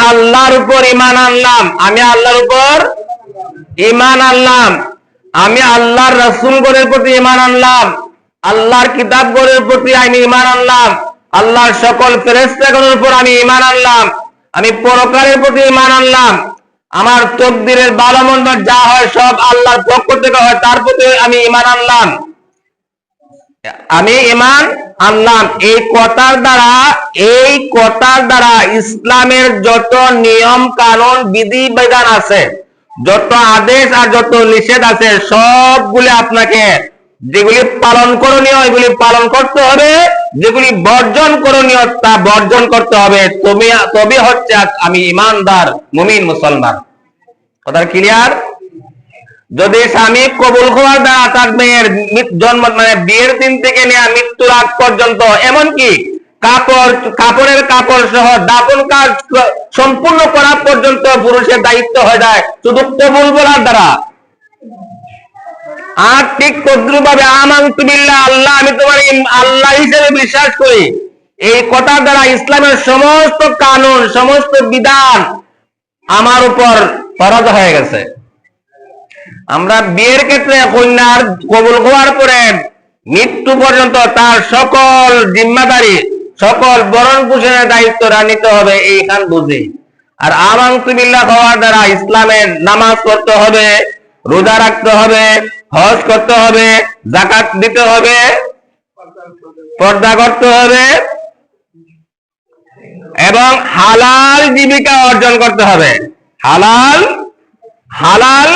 আল্লাহর উপর ঈমান আনলাম, আমি আল্লাহর উপর ঈমান আনলাম, আমি আল্লাহর রাসূলগণের প্রতি ঈমান আনলাম, আল্লাহর কিতাবগণের প্রতি আমি ঈমান আনলাম, আল্লাহর সকল ফেরেশতাগণের উপর আমি ঈমান আনলাম, আমি পরকালের প্রতি ঈমান আনলাম, আমার তকদিরের ভালো মন্দ যা হয় সব আল্লাহর পক্ষ থেকে হয় তার প্রতি আমি ঈমান আনলাম, আমি ঈমান আনলাম। এই কথার দ্বারা ইসলামের যত নিয়ম কানুন বিধি বিধান আছে, যত আদেশ আর যত নিষেধ আছে, সবগুলি আপনাকে যেগুলি পালন করণীয় এগুলি পালন করতে হবে, যেগুলি বর্জন করণীয় তা বর্জন করতে হবে। তবে হচ্ছে আমি ঈমানদার মুমিন মুসলমান। কথা ক্লিয়ার? যদি স্বামী কবুল হওয়ার দ্বারা তার মেয়ের জন্ম মানে বিয়ের দিন থেকে নিয়ে মৃত্যুর আগ পর্যন্ত, এমনকি কাপড়ের কাপড় সহ দাফন কাজ সম্পূর্ণ করা পর্যন্ত পুরুষের দায়িত্ব হয়ে যায় শুধু কবুল বলার দ্বারা। আর ঠিক তদ্রুপভাবে আমানতু বিল্লাহ, আল্লাহ আমি তোমার আল্লাহ হিসেবে বিশ্বাস করি, এই কথার দ্বারা ইসলামের সমস্ত কানুন সমস্ত বিধান আমার উপর ফরজ হয়ে গেছে। আমরা বিয়ের ক্ষেত্রে কন্যার কবুল হওয়ার পরে মৃত্যু পর্যন্ত তার সকল জিম্মাদারি সকল ভরণ পোষণের দায়িত্বটা নিতে হবে, এইখান বুঝি। আর আমানতু বিল্লাহ হওয়ার দ্বারা ইসলামের নামাজ পড়তে হবে, রোজা রাখতে হবে, হজ করতে হবে, যাকাত দিতে হবে, পর্দা করতে হবে এবং হালাল জীবিকা অর্জন করতে হবে। হালাল হালাল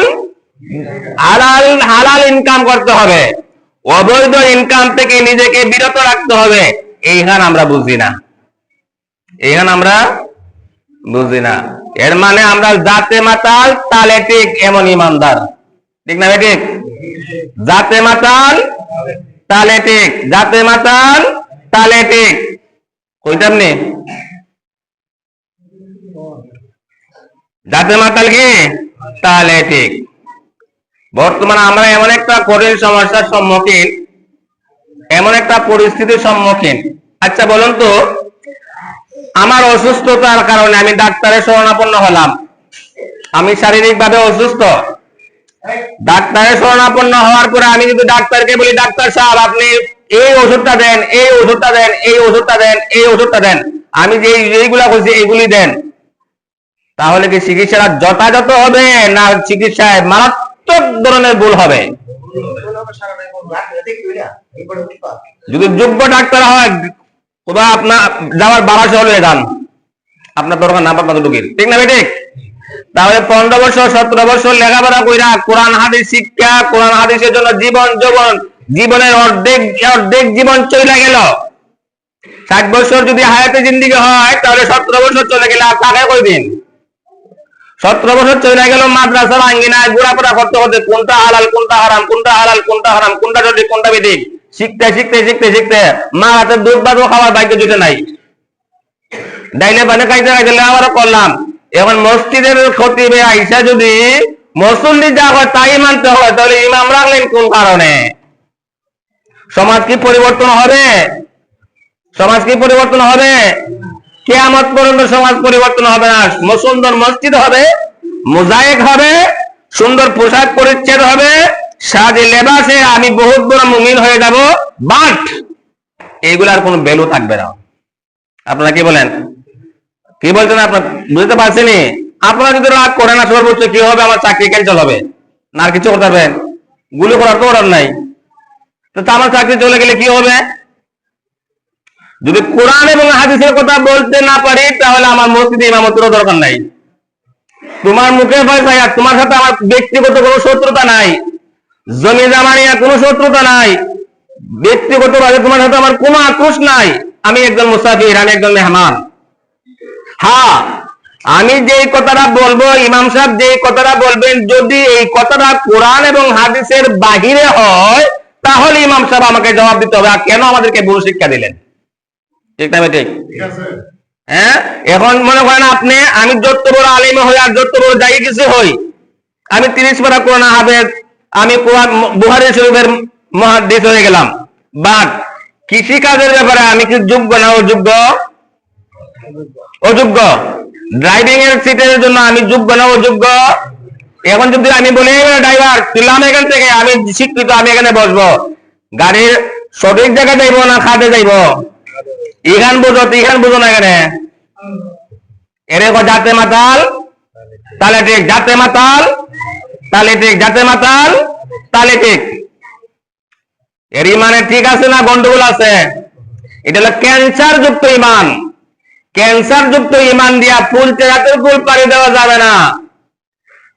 হালাল হালাল ইনকাম করতে হবে, অবৈধ ইনকাম থেকে নিজেকে বিরত রাখতে হবে। এইখান আমরা বুঝি না, এইখান আমরা বুঝি না। এর মানে আমরা জাতে মাতাল তালে ঠিক এমন ইমানদার, ঠিক না? ঠিক, জাতে মাতাল তালে ঠিক, জাতে মাতাল তালে ঠিক। কইতাম নি জাতে মাতাল কি তালে ঠিক। বর্তমানে আমরা এমন একটা কঠিন সমস্যার সম্মুখীন, এমন একটা পরিস্থিতির সম্মুখীন। আচ্ছা বলুন তো, আমার অসুস্থতার কারণে আমি ডাক্তারের শরণাপন্ন হলাম, আমি শারীরিকভাবে অসুস্থ, ডাক্তারের শরণাপন্ন হওয়ার পরে আমি যদি ডাক্তারকে বলি, ডাক্তার সাহেব আপনি এই ওষুধটা দেন, এই ওষুধটা দেন, এই ওষুধটা দেন, এই ওষুধটা দেন, আমি যে এইগুলা বলছি এইগুলি দেন, তাহলে কি চিকিৎসাটা যথাযথ হবে না চিকিৎসায় মারাত্মক ধরনের ভুল হবে? যদি যোগ্য ডাক্তার হয় কোথাও আপনার যাওয়ার 1200 হলে যান, আপনার দরকার না আপনার ঢুকির, ঠিক না? ঠিক। তাহলে 15 বছর 17 বছর লেখাপড়া কইরা কোরআন হাদিস শিক্ষা, কোরআন হাদিসের জন্য জীবনের অর্ধেক জীবন চলে গেল। 60 বছর যদি হায়াতে জিন্দেগি হয় তাহলে 17 বছর চলে গেলে আর টাকা কই দিন? 17 বছর চলে গেল মাদ্রাসার আঙ্গিনায় ঘোরাফেরা করতে করতে, কোনটা হালাল কোনটা হারাম, কোনটা হালাল কোনটা হারাম, কোনটা সঠিক কোনটা বেঠিক শিখতে শিখতে শিখতে শিখতে মা হাতে দুধ ভাত খাওয়ার ভাগ্য জুটে নাই। ডাইলে পানে খাইতে খাইতে আবারও করলাম। এখন মসজিদের খতিবে আইসা যদি মুসল্লি যা হয় তাই মানতে হয়, তাহলে ইমাম রাখলেন কোন কারণে? সমাজ কি পরিবর্তন হবে? সমাজ কি পরিবর্তন হবে? কিয়ামত পর্যন্ত সমাজ পরিবর্তন হবে না। সুন্দর মসজিদ হবে, মোজায়েক হবে, সুন্দর পোশাক পরিচ্ছদ হবে, সাজে লেবাসে আমি বহুত বড় মুমিন হয়ে যাব, বাট এইগুলার কোনো ভ্যালু থাকবে না। আপনারা কি বলেন? কি বলছেন আপনার? বুঝতে পারছেন? আপনারা যদি রাগ করেন না, সর্বোচ্চ কি হবে? আমার চাকরি ক্যান্সেল হবে না, আর কিছু করতে পারবেন? গুলি করার তো অর্ডার নাই, তো আমার চাকরি চলে গেলে কি হবে? যদি কোরআন এবং হাদিসের কথা বলতে না পারি তাহলে আমার মসজিদে ইমামতিরও দরকার নাই। তোমার মুখে পয়সা, তোমার সাথে আমার ব্যক্তিগত কোনো শত্রুতা নাই, জমি জমা নিয়ে কোনো শত্রুতা নাই, ব্যক্তিগত ভাবে তোমার সাথে আমার কোনো আক্রোশ নাই। আমি একজন মুসাফির, আমি একজন মেহমান। হ্যাঁ, আমি যেই কথাটা বলবো, ইমাম সাহেব যেই কথাটা বলবেন, যদি এই কথাটা কোরআন এবং হাদিসের বাহিরে হয় তাহলে ইমাম সাহেব আমাকে জবাব দিতে হবে, কেন আমাদেরকে ভুল শিক্ষা দিলেন। ঠিক না? ঠিক। হ্যাঁ, এখন মনে করেন আপনি, আমি যত বড় আলিম হই আর যত বড় যাই কিছু হই, আমি 30 পারা কোরআন হাফেজ, আমি বুখারী শরীফের মুহাদ্দিস হয়ে গেলাম, বাট কৃষি কাজের ব্যাপারে আমি কি যোগ্য না অযোগ্য? অযোগ্য। ড্রাইভিং এর সিটের জন্য আমি যোগ্য না অযোগ্য? এখন যদি আমি বলি ড্রাইভার তুললাম এখান থেকে, আমি শিক্ষিত, আমি এখানে বসবো, গাড়ির সঠিক জায়গায় যাইবো না খাটে যাইবো? এখান বুঝো না এখানে এরকম যাতে মাতাল তালে ঠিক, যাতে মাতাল তালে ঠিক, যাতে মাতাল তালে ঠিক। এর ইমানে ঠিক আছে না গন্ডগোল আছে? এটা হলো ক্যান্সার যুক্ত ইমান। ক্যান্সার যুক্ত ইমান দিয়া ফুল চেরাতের ফুল পাড়ি দেওয়া যাবে না।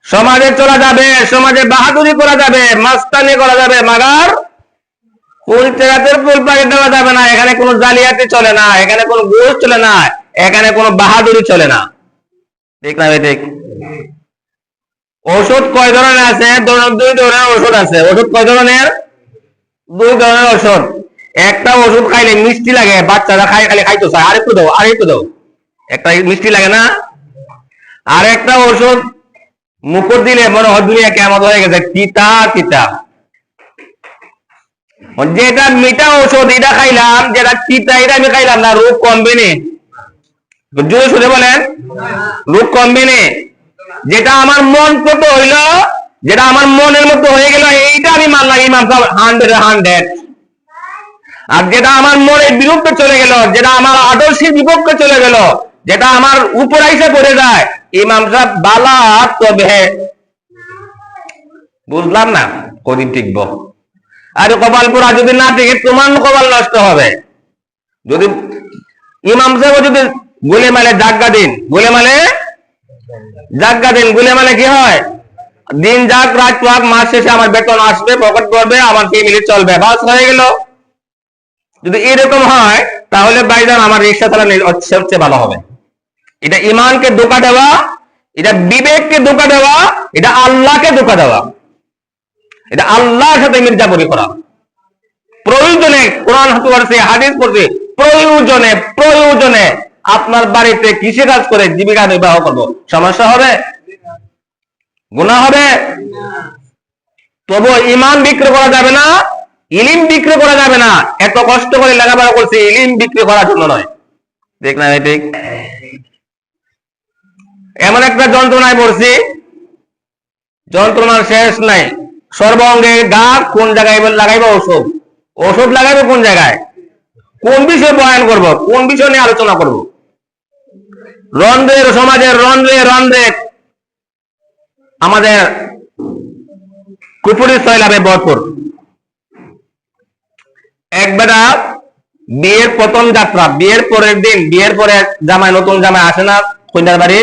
সমাজে চলা যাবে, সমাজে বাহাদুরি করা যাবে, মাস্তানি করা যাবে, মাগার ফুল চেরাতের ফুল পাড়ি দেওয়া যাবে না। এখানে কোনো জালিয়াতি চলে না, এখানে কোনো ঘুষ চলে না, এখানে কোনো বাহাদুরি চলে না। ঠিক না ভাই? ঠিক। ওষুধ কয় ধরনের আছে? 2 ধরনের ওষুধ আছে। ওষুধ কয় ধরনের? 2 ধরনের ওষুধ। একটা ওষুধ খাইলে মিষ্টি লাগে, বাচ্চারা খালি খাইতে চায়, আরেকটু দাও আরেকটু দাও, একটা মিষ্টি লাগে না? আর একটা ওষুধ মুখর দিলে মনে হয় দুনিয়া কেমন হয়ে গেছে, তিতা তিতা। যেটা মিঠা ওষুধ এটা খাইলাম, যেটা তিতা এটা আমি খাইলাম না, রোগ কমবে না। জোরে শুনে বলেন, রোগ কমবে না। যেটা আমার মন মতো হইল, যেটা আমার মনের মতো হয়ে গেল, এইটা আমি মানলাম ইমাম সাহেব 100। আর যেটা আমার মনের বিরুদ্ধে চলে গেল, যেটা আমার আদর্শের বিপক্ষে চলে গেল, যেটা আমার উপর আইসে পড়ে যায়, ইমাম সাহেব বালা তবে বুঝলাম না কদিন টিকবো। আর কপাল পুরা যদি না টিকে তোমার কপাল নষ্ট হবে। যদি ইমাম সাহেব যদি গুলে মালে জাগা দিন, গুলে মালে জাগা দিন, গুলে মালে কি হয়? দিন যাক রাত পাক, মাস শেষে আমার বেতন আসবে, পকেট করবে, আমার ফ্যামিলি চলবে, বাস হয়ে গেল। যদি এরকম হয় তাহলে ভাইজান আমার রিক্সা চালানো সবচেয়ে ভালো হবে। এটা ইমানকে ধোঁকা দেওয়া, এটা বিবেককে ধোঁকা দেওয়া, এটা আল্লাহকে ধোঁকা দেওয়া, এটা আল্লাহর সাথে মির্জাপুরি করা। প্রয়োজনে কোরআন পড়ছে, হাদিস পড়ছে, প্রয়োজনে প্রয়োজনে আপনার বাড়িতে কৃষি কাজ করে জীবিকা নির্বাহ করবো, সমস্যা হবে? গুনাহ হবে? তবু ইমান বিক্রি করা যাবে না, ইলিম বিক্রি করা যাবে না। এত কষ্ট করে লেখাপড়া করছি, ইলিম বিক্রি করার জন্য নয়। ঠিক না? ঠিক। এমন একটা যন্ত্রণায় পড়ছি, যন্ত্রণার শেষ নাই। সর্বাঙ্গে গা, কোন জায়গায় লাগাইবো ওষুধ, ওষুধ লাগাইবো কোন জায়গায়, কোন বিষয়ে বয়ান করব, কোন বিষয় নিয়ে আলোচনা করব। রন্ধ্রের সমাজের রন্ধ্রে রন্ধ্রে আমাদের কুপুরি সয়লাবে ভরপুর। একবেলা বিয়ের প্রথম যাত্রা, বিয়ের পরের দিন, বিয়ের পরে জামাই, নতুন জামাই আসে না কন্যার বাড়ি?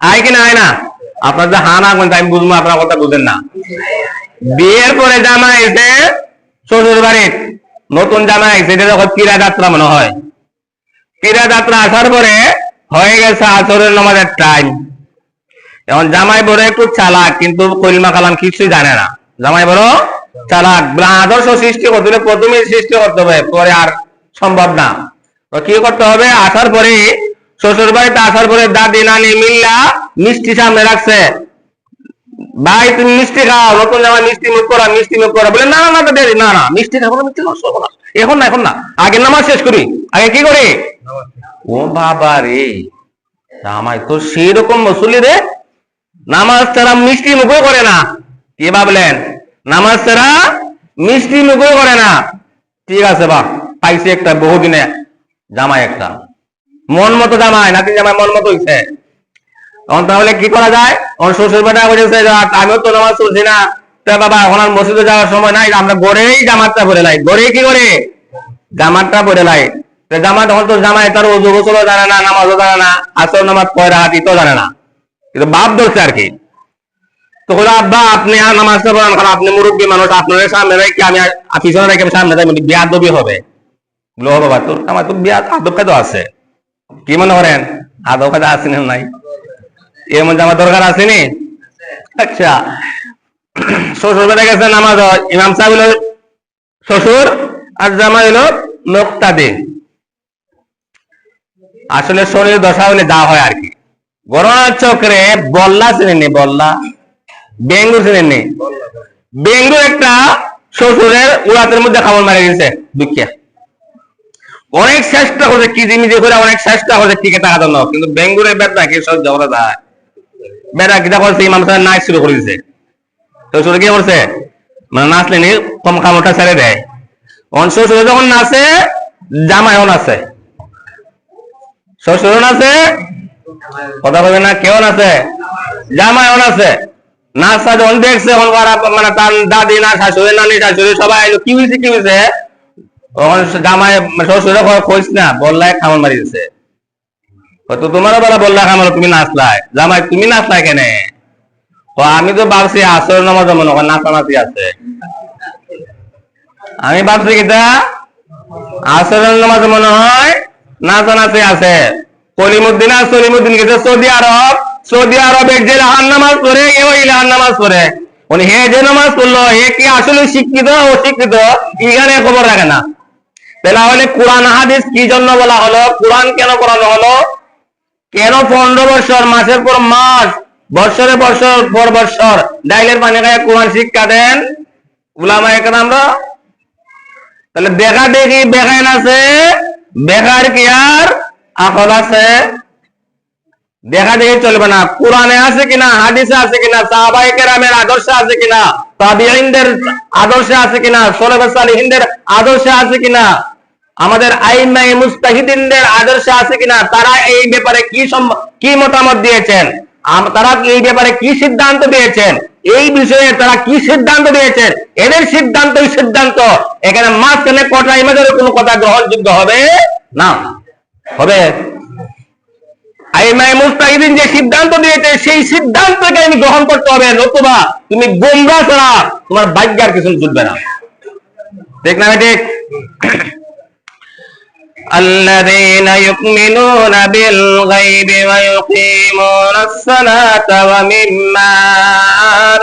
আয় কিনা আয় না? আপনার যে হা না আমি বুঝবো, আপনার কথা বুঝেন না। বিয়ের পরে জামাই এসে শ্বশুর বাড়ির, নতুন জামাই সেটা যখন ক্রীড়া যাত্রা মনে হয়, ক্রীড়া যাত্রা আসার পরে হয়ে গেছে আসরের নামাজের টাইম। এখন জামাই বড় একটু চালাক, কিন্তু কলিমা কালাম কিছুই জানে না। জামাই বড় চালাক, আদর্শ সৃষ্টি করতে হলে প্রথমে সৃষ্টি করতে হবে, পরে আর সম্ভব না। তো কি করতে হবে? আসার পরে শ্বশুর বাড়িতে আসার পরে দাদি নানি মিল্লা মিষ্টি সামনে রাখছে, ভাই তুমি মিষ্টি খাও, নতুন জামাই মিষ্টি মুখ করা, মিষ্টি মুখ করা। বলে না না না দেরি, না না মিষ্টি খাবো না, মিষ্টি খাবো না, এখন না, এখন না, আগে নামাজ শেষ করি, আগে কি করি? ও বাবা রে, জামাই তো সেই রকম মুসল্লি রে, নামাজ ছাড়া মিষ্টি মুখও করে না। কি ভাবলেন? নামাজ ছাড়া মিষ্টি মুখও করে না। ঠিক আছে বা পাইছে একটা বহুদিনে জামাই, একটা মন মতো জামাই, নাতি জামাই মন মতো হইছে। তখন তাহলে কি করা যায়? ওর শ্বশুর বেটা বলেছে আমিও তো নামাজ চলছি না, তো বাবা এখন আর মসজিদে যাওয়ার সময় নাই, আমরা গড়েই জামাতটা পরে লাই, গড়ে কি করে জামাতটা পরে লাই। জামাত তখন তো জামাই তার ওযু গোসলও জানে না, নামাজও জানে না, আসর নামাজ কয় রাকাত তো জানে না, কিন্তু বাপ ধরছে আর কি। তো বলে আব্বা আপনি আর নামাজটা পড়ান, কারণ আপনি মুরব্বী মানুষ, আপনার সামনে রেখে আমি পিছনে রেখে সামনে যাই, বেয়াদবি হবে। বলো বাবা তোর আমার তো বিয়াদ আদব কায়দা আছে, কি মনে করেন? আদব কায়দা আছে না নাই? এর মধ্যে আমার দরকার আসেনি। আচ্ছা, শ্বশুর বেড়ে গেছে নামাজ, ইমাম সাহেব হলো শ্বশুর আর জামাই হলো মুক্তাদি। আসলে শরীর দশা হলে যা হয় আর কি। গরনার চক্রে বল্লা চিনেননি? বল্লা বেঙ্গু চিনেননি? বেঙ্গু একটা শ্বশুরের উড়াতের মধ্যে খাবার মারা গেছে দুঃখে। অনেক চেষ্টা করছে কি জিনিস করে, অনেক চেষ্টা করছে টিকে টাকা জন্য, কিন্তু বেঙ্গুরের বেটা কি সহ্য করা যায়? বেটা কিটা করছে, ইমাম সাহেব নাচ শুরু করে দিছে। তো শুরু কি করছে, মানে নাচলেনি কম কামড়টা ছেড়ে দেয়। শ্বশুরে যখন নাচে, জামাইও নাচে, শ্বশুরও নাচে, কথা বলবে না, কেউ নাচে, জামাইও নাচে। নাচটা যখন দেখছে, মানে তার দাদি না শাশুড়ি নানি শাশুড়ি সবাই আইলো, কি হয়েছে কি হয়েছে, তখন জামাই শ্বশুরে কইস না, বললাই কামড় মারি দিছে। তো তোমারও বেলা বললা কামড়, তুমি নাচলাই, জামাই তুমি নাচলাই কেন? তো আমি তো ভাবছি আসর নামাজ মনে হয় নাচানাচি আছে, আমি ভাবছি কিটা আসর নামাজ মনে হয় নাচানাচি আছে। কলিমুদ্দিন আর সলিমুদ্দিন গেছে সৌদি আরব, সৌদি আরবের যে লাহান নামাজ পড়ে, ওই লাহান নামাজ পড়ে, উনি হে যে নামাজ পড়লো, হে কি আসলে শিক্ষিত অশিক্ষিত এখানে খবর রাখে না। তাহলে কোরআন হাদিস কি জন্য বলা হলো, কোরআন কেন পড়ানো হলো, কেন 15 বছর মাসের পর মাস বছরে বছর পর বছর ডাইলের পানি খায় কোরআন শিক্ষা দেন উলামায়ে কেরামরা? তাহলে দেখা দেখি বেখান আছে, বেকার কি আর আকল আছে? দেখা দেখি চলবে না। কোরআনে আছে কিনা, হাদিসে আছে কিনা, সাহাবায়ে কেরামের আদর্শে আছে কিনা, তাবিঈনদের আদর্শে আছে কিনা, সলেফে সালিহিনদের আদর্শে আছে কিনা, আমাদের আইম্মায়ে মুজতাহিদিনদের আদর্শে আছে কিনা, তারা এই ব্যাপারে কি মতামত দিয়েছেন, তারা এই ব্যাপারে কি সিদ্ধান্ত দিয়েছেন, এই বিষয়ে তারা কি সিদ্ধান্ত দিয়েছেন, এদের সিদ্ধান্তই সিদ্ধান্ত। এখানে মাঝখানে কটা ইমামের কোনো কথা গ্রহণযোগ্য হবে না। হবে আইম্মায়ে মুজতাহিদিন যে সিদ্ধান্ত দিয়েছে সেই সিদ্ধান্তকে আমি গ্রহণ করতে হবে, নতুবা তুমি গোমরাহ ছাড়া তোমার ভাগ্যের কিছু চলবে না। ঠিক না ঠিক? الذين يؤمنون بالغيب ويقيمون الصلاة ومما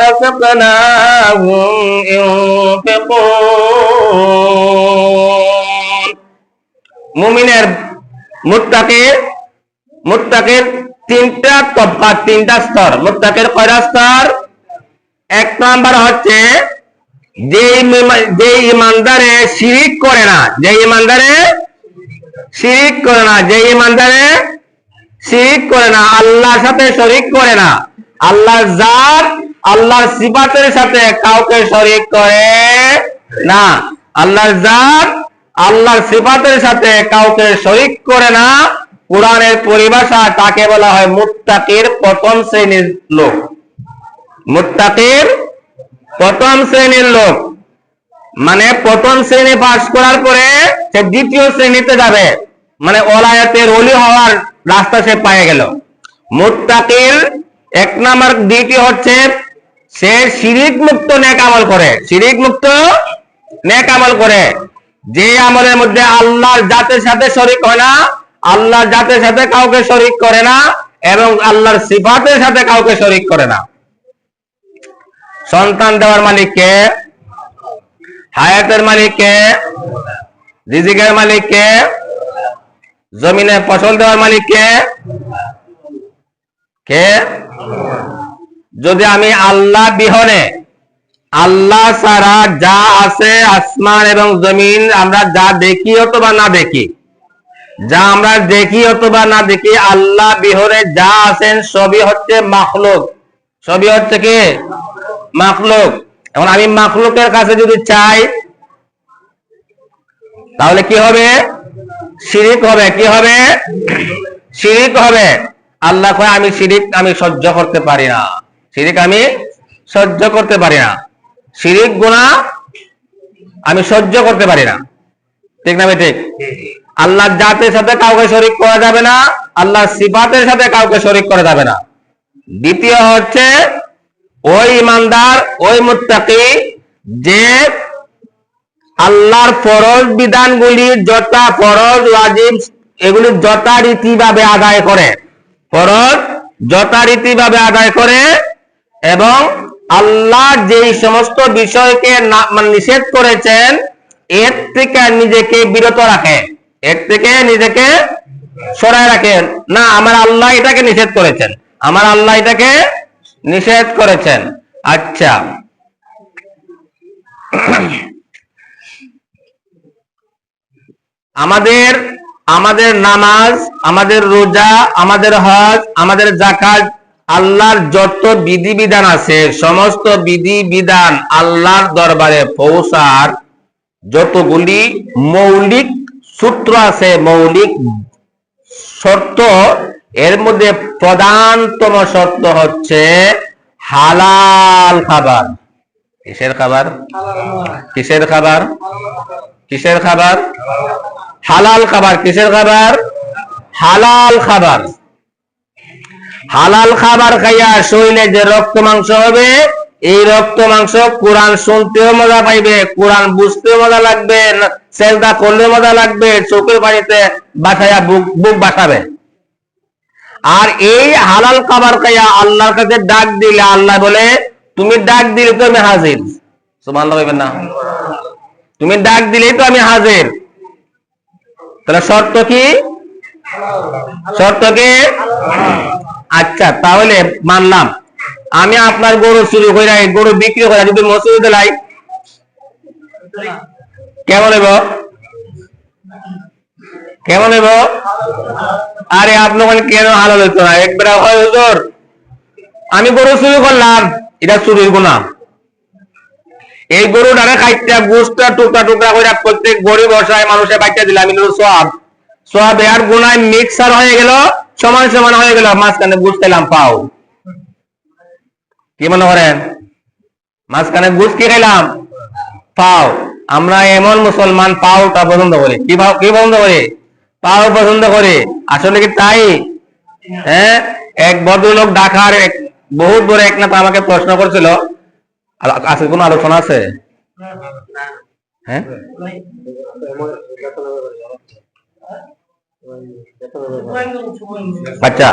رزقناهم ينفقون। মুমিনের মুত্তাকির তিনটা তবকা, তিনটা স্তর। মুত্তাকির কয়টা স্তর? এক নাম্বার হচ্ছে যে ইমানদারে শিরিক করে না, যে ইমানদারে শিরিক করে না, যে ইমানদারে শিরিক করে না, আল্লাহর সাথে শরীক করে না, আল্লাহর জাত আল্লাহর সিফাতের সাথে কাউকে শরীক করে না, আল্লাহর জাত আল্লাহর সিফাতের সাথে কাউকে শরীক করে না, কোরআনের পরিভাষা তাকে বলা হয় মুত্তাকির প্রথম শ্রেণীর লোক। মুত্তাকির প্রথম শ্রেণীর লোক মানে প্রথম শ্রেণী পাস করার পরে সে দ্বিতীয় শ্রেণীতে যাবে, মানে ওলায়াতের ওলি হওয়ার রাস্তা সে পেয়ে গেল। মুত্তাকির এক নাম্বার দ্বিতীয় হচ্ছে সে শিরিক মুক্ত নেক আমল করে, শিরিক মুক্ত নেক আমল করে, যে আমলের মধ্যে আল্লাহর জাতের সাথে শরীক হয় না, আল্লাহর জাতের সাথে কাউকে শরীক করে না, এবং আল্লাহর সিফাতের সাথে কাউকে শরীক করে না। সন্তান দেওয়ার মালিক কে? হায়াতের মালিক কে? রিজিকের মালিক কে? জমিনে ফসল দেওয়ার মালিক কে? কে? যদি আমি আল্লাহ বিহনে, আল্লাহ ছাড়া যা আছে আসমান এবং জমিন, আমরা যা দেখি অথবা না দেখি, যা আমরা দেখি অথবা না দেখি, আল্লাহ বিহনে যা আছেন সবই হচ্ছে মাখলুক, সবই হচ্ছে কি? মাখলুক। এখন আমি মাখলুকের কাছে যদি চাই তাহলে কি হবে? শিরিক হবে। কি হবে? শিরিক হবে। আল্লাহ কয় আমি শিরিক আমি সহ্য করতে পারি না, শিরিক আমি সহ্য করতে পারি না, শিরিক গুনাহ আমি সহ্য করতে পারি না। ঠিক না ঠিক? আল্লাহর জাতের সাথে কাউকে শরীক করা যাবে না, আল্লাহর সিফাতের সাথে কাউকে শরীক করা যাবে না। দ্বিতীয় হচ্ছে ওই ইমানদার, ওই মুত্তাকি যে আল্লাহর ফরজ বিধানগুলি যথা ফরজ ওয়াজিব এগুলি যথারীতিভাবে আদায় করে, ফরজ যথারীতিভাবে আদায় করে, এবং আল্লাহ যেই সমস্ত বিষয়কে নিষেধ করেছেন এর থেকে নিজেকে বিরত রাখে, এর থেকে নিজেকে সরায় রাখে। না, আমার আল্লাহ এটাকে নিষেধ করেছেন, আমার আল্লাহ এটাকে নিষেধ করেছেন। আচ্ছা, আমাদের আমাদের নামাজ, আমাদের রোজা, আমাদের হজ, আমাদের যাকাত, আল্লাহর যত বিধিবিধান আছে সমস্ত বিধিবিধান আল্লাহর দরবারে পৌঁছার যতগুলি মৌলিক সূত্র আছে, মৌলিক শর্ত, এর মধ্যে প্রধানতম শর্ত হচ্ছে হালাল খাবার। কিসের খাবার? কিসের খাবার? কিসের খাবার? হালাল খাবার। কিসের খাবার? হালাল খাবার। হালাল খাবার খাইয়া শরীরে যে রক্ত মাংস হবে, এই রক্ত মাংস কোরআন শুনতেও মজা পাইবে, কোরআন বুঝতেও মজা লাগবে, সেজদা করলে মজা লাগবে, চোখের পানিতে বাসায়া বুক বাসাবে। আর এই হালাল খাবার খাইয়া আল্লাহর কাছে ডাক দিলে আল্লাহ বলে, তুমি ডাক দিলে তো আমি হাজির। সুবহানাল্লাহ বলবেন না? তুমি ডাক দিলেই তো আমি হাজির। তাহলে শর্ত কি? শর্ত কি? আচ্ছা, তাহলে মানলাম আমি আপনার গরু চুরি করে, গরু বিক্রি করে যদি মসজিদে লাই, কেমন হইব? কেমন হইব? আরে আপনার কেন হালাল হইতো না? একবার হয় হুজুর আমি গরু চুরি করলাম, এটা চুরির গুনাহ। এই গরুটারে খাইতে গোশটা টুকরা টুকরা করে প্রত্যেক গরিব অসহায় মানুষের বাচ্চা দিলাম, আমি সওয়াব সওয়াব আর গুনাহ মিক্সার হয়ে গেল, সমান সমান হয়ে গেল, মাঝখানে গোশ খেলাম পাও। কি মনে করেন? মাঝখানে গোশ কি খেলাম? পাও। আমরা এমন মুসলমান পাওটা পছন্দ করি। কি পছন্দ করি? পাও পছন্দ করি। আসলে কি তাই? হ্যাঁ, এক ভদ্রলোক ঢাকার বহুত বড় এক নেতা আমাকে প্রশ্ন করছিল, আজকে কোন আলোচনা আছে? হ্যাঁ, আচ্ছা,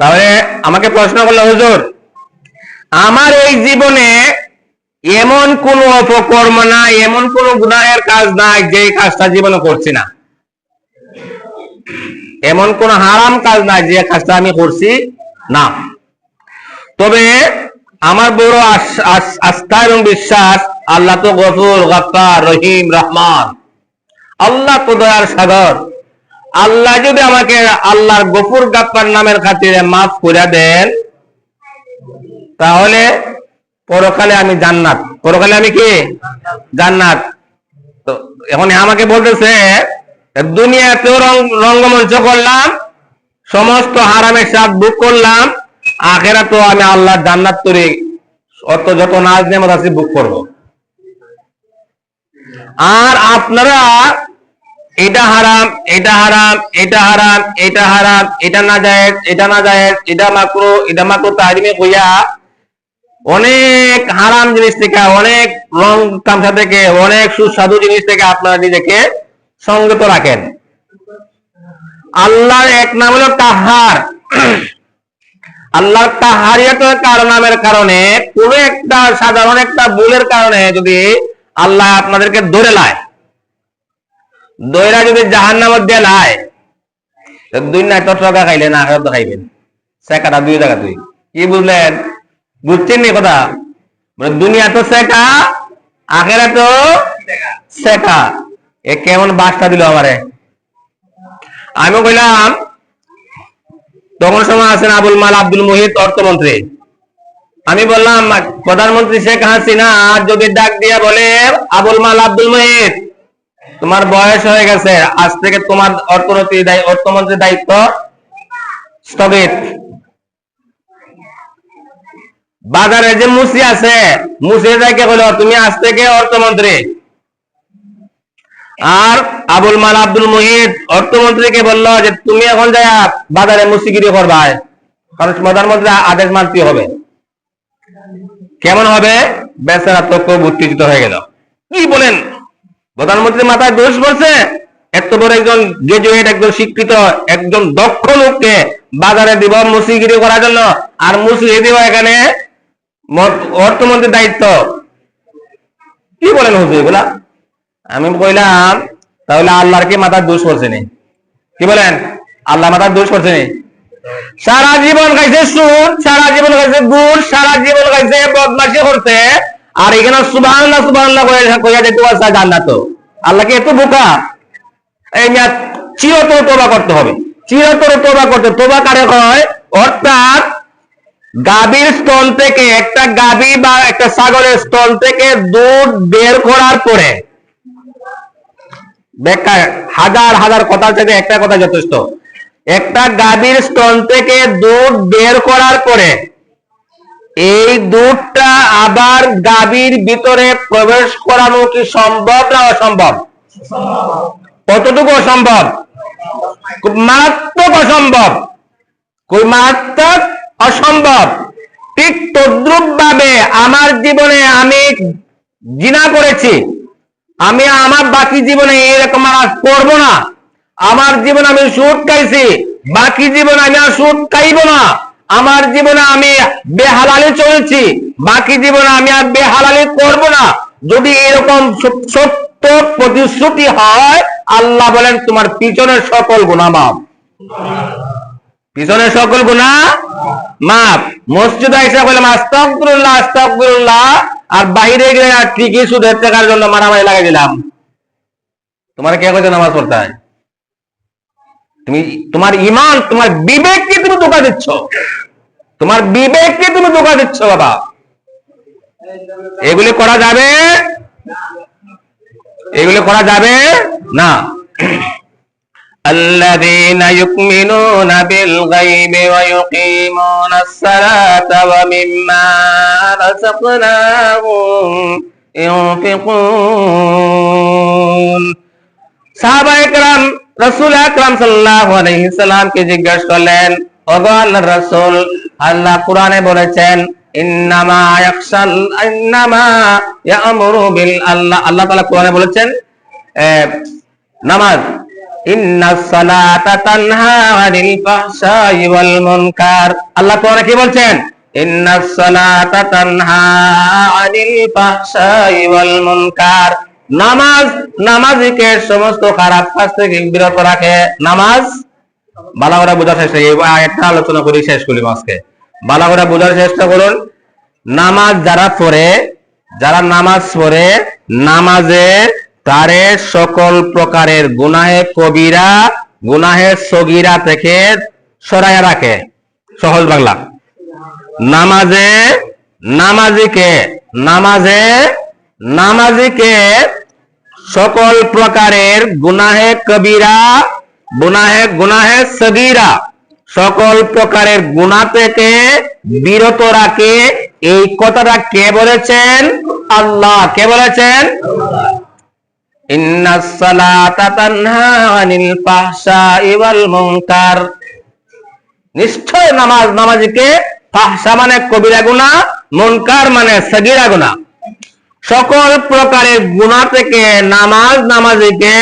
তাহলে আমাকে প্রশ্ন করলো, হুজুর আমার এই জীবনে এমন কোন অপকর্ম না, এমন কোন গুনাহের কাজ নাই যে কাজটা জীবনে করছি না, এমন কোন হারাম কাজ নাই যে কাজটা আমি করছি না। তবে আমার বড় আস্থা এবং বিশ্বাস, আল্লাহ তো গফুর, গফফার, রহিম, রহমান, আল্লাহ তো দয়ার সাগর। আল্লাহ যদি আমাকে আল্লাহর গফুর গফফার নামের খাতিরে মাফ করে দেন, তাহলে পরকালে আমি জান্নাত। পরকালে আমি কি? জান্নাত। তো এখন আমাকে বলতেছে দুনিয়াতেও রঙ্গমঞ্চ করলাম, সমস্ত হারামের স্বাদ ভোগ করলাম, আখিরাতেও আমি আল্লাহর জান্নাত তৈরি অত যত নাজ নেমত আছে ভোগ করব। আর আপনারা এটা হারাম, এটা হারাম, এটা হারাম, এটা হারাম, এটা না জায়েজ, এটা না জায়েজ, এটা মাকরুহ, এটা মাকরুহ তাহরিমে কইয়া অনেক হারাম জিনিস থেকে, অনেক রং তামসা থেকে, অনেক সুস্বাদু জিনিস থেকে আপনারা নিজেকে সংযত রাখেন। আল্লাহর এক নাম হলো কাহার। আল্লাহর কাহারিয়াতের নামের কারণে কোন একটা সাধারণ একটা ভুলের কারণে যদি আল্লাহ আপনাদেরকে ধরে লায়, দইরা যদি জাহান্নামে দিয়ে লায়, দুনিয়ায় তো টাকা খাইলেন, আখিরাতে খাইবেন, সেকাটা দুই জায়গা। দুই কি বুঝলেন? বুঝছেন নি কথা? মানে দুনিয়া তো সেকা, আখিরাতেও সেকা। এ কেমন বাসটা দিল আমারে। আমি কইলাম তখন সময় আছেন আবুল মাল আব্দুল মুহিত অর্থমন্ত্রী। আমি বললাম প্রধানমন্ত্রী শেখ হাসিনা যদি ডাক দিয়া বলে, আবুল মাল আব্দুল মুহিত তোমার বয়স হয়ে গেছে, আজ থেকে তোমার অর্থমন্ত্রীর দায়িত্ব স্থগিত। বাজারে যে মুসি আছে, মুসি যাকে বলো তুমি আজ থেকে অর্থমন্ত্রী। আর আবুল মাল আব্দুল মুহিত অর্থমন্ত্রীকে বললো যে তুমি এখন যাই বাজারে মুসিগিরি করবা, কারণ প্রধানমন্ত্রী আদেশ মানতে হবে। কেমন হবে? বেচারা তো খুব উত্তেজিত হয়ে গেল। কি বলেন? প্রধানমন্ত্রীর মাথায় দোষ পড়ছে? এত বড় একজন গ্রাজুয়েট, একজন শিক্ষিত, একজন দক্ষ লোককে বাজারে দিব মুসিগিরি করার জন্য, আর মুসিয়ে দিব এখানে অর্থমন্ত্রীর দায়িত্ব। কি বলেন হুজুর এগুলা? আমি কইলাম তাহলে আল্লাহর কি মাথার দোষ করছে নি? কি বলেন? আল্লাহ মাথার দোষ করছে নি? সারা জীবন খাইছে সুদ, সারা জীবন খাইছে গুড়, সারা জীবন খাইছে বদমাশি করছে, আর এখানে সুবহানাল্লাহ সুবহানাল্লাহ কইয়া যেতে আছে জান্নাত। আল্লাহ কি এত বোকা? এই মেয়াদ চিরতর তওবা করতে হবে, চিরতর তওবা করতে। তওবা কারে হয়? অর্থাৎ গাভীর স্তন থেকে, একটা গাভী বা একটা ছাগলের স্তন থেকে দুধ বের করার পরে, ব্যাখ্যা হাজার হাজার কথার চাইতে একটা কথা যথেষ্ট। একটা গাভীর স্তন থেকে দুধ বের করার পরে এই দুধটা আবার গাভীর ভিতরে প্রবেশ করানো কি সম্ভব না অসম্ভব? কতটুকু অসম্ভব? খুব মারাত্মক অসম্ভব, খুব মারাত্মক অসম্ভব। ঠিক তদ্রুপ ভাবে আমার জীবনে আমি জিনা করেছি, আমি আমার বাকি জীবনে এরকম আর করবো না। আমার জীবনে আমি সুদ খাইছি, বাকি জীবনে আমি আর সুদ খাইব না। আমার জীবনে আমি বেহালালি চলছি, বাকি জীবনে আমি আর বেহালালি করব না। যদি এরকম সত্য প্রতিশ্রুতি হয়, আল্লাহ বলেন তোমার পিছনের সকল গুনাহ মাফ, পিছনের সকল গুনাহ মাফ। মসজিদে এসে বললাম আস্তাগফিরুল্লাহ আস্তাগফিরুল্লাহ, আর বাইরে গিয়ে ঠিকই সুদের টাকার জন্য মারামারি লাগাই দিলাম। তোমার কে কইছে নামাজ পড়তে হয়? তুমি তোমার ঈমান, তোমার বিবেককে তুমি ধোঁকা দিচ্ছ, তোমার বিবেককে তুমি ধোঁকা দিচ্ছ বাবা। এগুলি করা যাবে, এগুলি করা যাবে না। الذين يؤمنون بالغيب ويقيمون الصلاة ومما رزقناهم ينفقون। সাহাবায়ে কেরাম রাসূল আকরাম সাল্লাল্লাহু আলাইহি সাল্লামকে জিজ্ঞাসা করলেন, ওগো আল্লাহর রাসূল, আল্লাহ কোরআনে বলেছেন ইন্নামা ইয়ামুরু বিল, আল্লাহ তাআলা কোরআনে বলেছেন নামাজ, ইন্নাস সালাতা তানহা আনিল ফাহশাই ওয়াল মুনকার। আল্লাহ কোরআনে কি বলছেন? ইন্নাস সালাতা তানহা আনিল ফাহশাই ওয়াল মুনকার। নামাজ নামাজিকে সমস্ত খারাপ কাজ থেকে বিরত রাখে। নামাজ ভালো করে বোঝার চেষ্টা, এই একটা আলোচনা করি শেষ করি আজকে। ভালো করে বোঝার চেষ্টা করুন। নামাজ যারা পড়ে, যারা নামাজ পড়ে, নামাজে তারে সকল প্রকারের গুনাহে কবিরা, গুনাহে সগীরা থেকে সরাইয়া রাখে। সহজ বাংলা, নামাজে নামাজিকে সকল প্রকারের গুনাহে কবিরা, গুনাহে সগীরা, সকল প্রকারের গুনাহ থেকে বিরত রাখে। এই কথাটা কে বলেছেন? আল্লাহ। কে বলেছেন? ইন্নাস সালাতা তানহা আনিল ফাহশাই ওয়াল মুনকার। নিশ্চয় নামাজ নামাজিকে, ফাহশা মানে কবিরা গুনাহ, মুনকার মানে সগীরা গুনাহ, সকল প্রকারের গুনাহ থেকে নামাজ নামাজিকে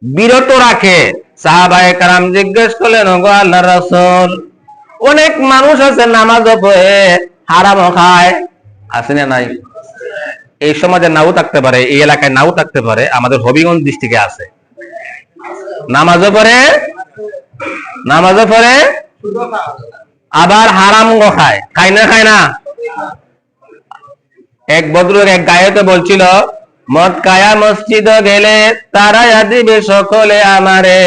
বিরত রাখে। সাহাবায়ে কেরাম জিজ্ঞেস করলেন, ওগো আল্লাহর রাসূল, অনেক মানুষ আছে নামাজও পড়ে হারামও খায়, আছে না নাই? এই সমাজে নাও থাকতে পারে, এই এলাকায় নাও থাকতে পারে, আমাদের হবিগঞ্জ ডিস্ট্রিক্টে আছে। নামাজও পড়ে আবার হারামও খায়, খায় না? এক ভদ্রলোক এক গায়কে বলছিল, মদ খায়া মসজিদ গেলে তারায়া দিবে সকলে আমারে,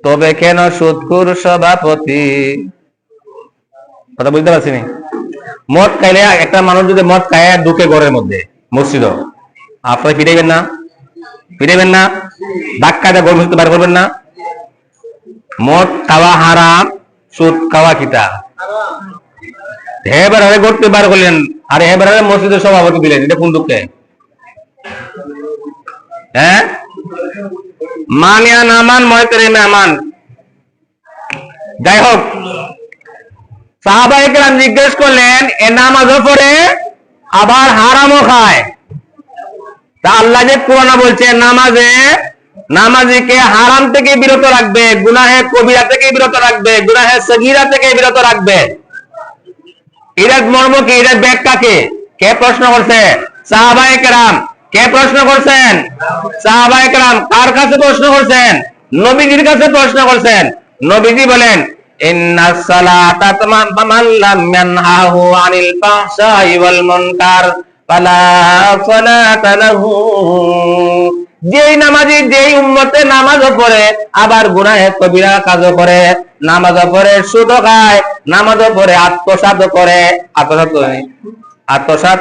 তবে কেন সুদখোর সভাপতি। কথা বুঝতে পারছিনি? মদ খাইলে, একটা মানুষ যদি মদ খায় ঢুকে ঘরের মধ্যে মসজিদ, আপনারা ফিরাইবেন না? ধাক্কা দিয়ে ঘর মসজিদ বার করবেন না? মদ খাওয়া হারাম, সুদ খাওয়া কিতা? হেবার হয়ে করতে বার করলেন, আর হেবার হয়ে মসজিদের সভাপতি দিলেন, এটা কোন দুঃখে? হ্যাঁ, মানিয়া না মান ময় করে মেহমান। যাই হোক, সাহাবায়ে কেরাম জিজ্ঞেস করলেন, এ নামাজও পড়ে আবার হারামও খায়, তা আল্লাহ যে কোরআনে বলছে নামাজিকে হারাম থেকে বিরত রাখবে, গুনাহে কবিরা থেকে বিরত রাখবে, গুনাহে সগীরা থেকে বিরত রাখবে, এর মর্ম কি? এর ব্যাখ্যা কি? কে প্রশ্ন করছে? সাহাবায়ে কেরাম। কে প্রশ্ন করছেন? সাহাবায়ে কেরাম। কার কাছে প্রশ্ন করছেন? নবীজির কাছে প্রশ্ন করছেন। নবীজি বলেন, ইন্নাস সালাতা মান লাম ইয়ানহাহু আনিল ফাহশাই ওয়াল মুনকার ফালা সালাতা লাহু। যেই নামাজি যেই উম্মতে নামাজও পড়ে আবার গুনাহে কবিরা কাজও করে, নামাজও পড়ে সুদও খায়, নামাজও পড়ে আত্মসাৎ করে, আত্মসাৎ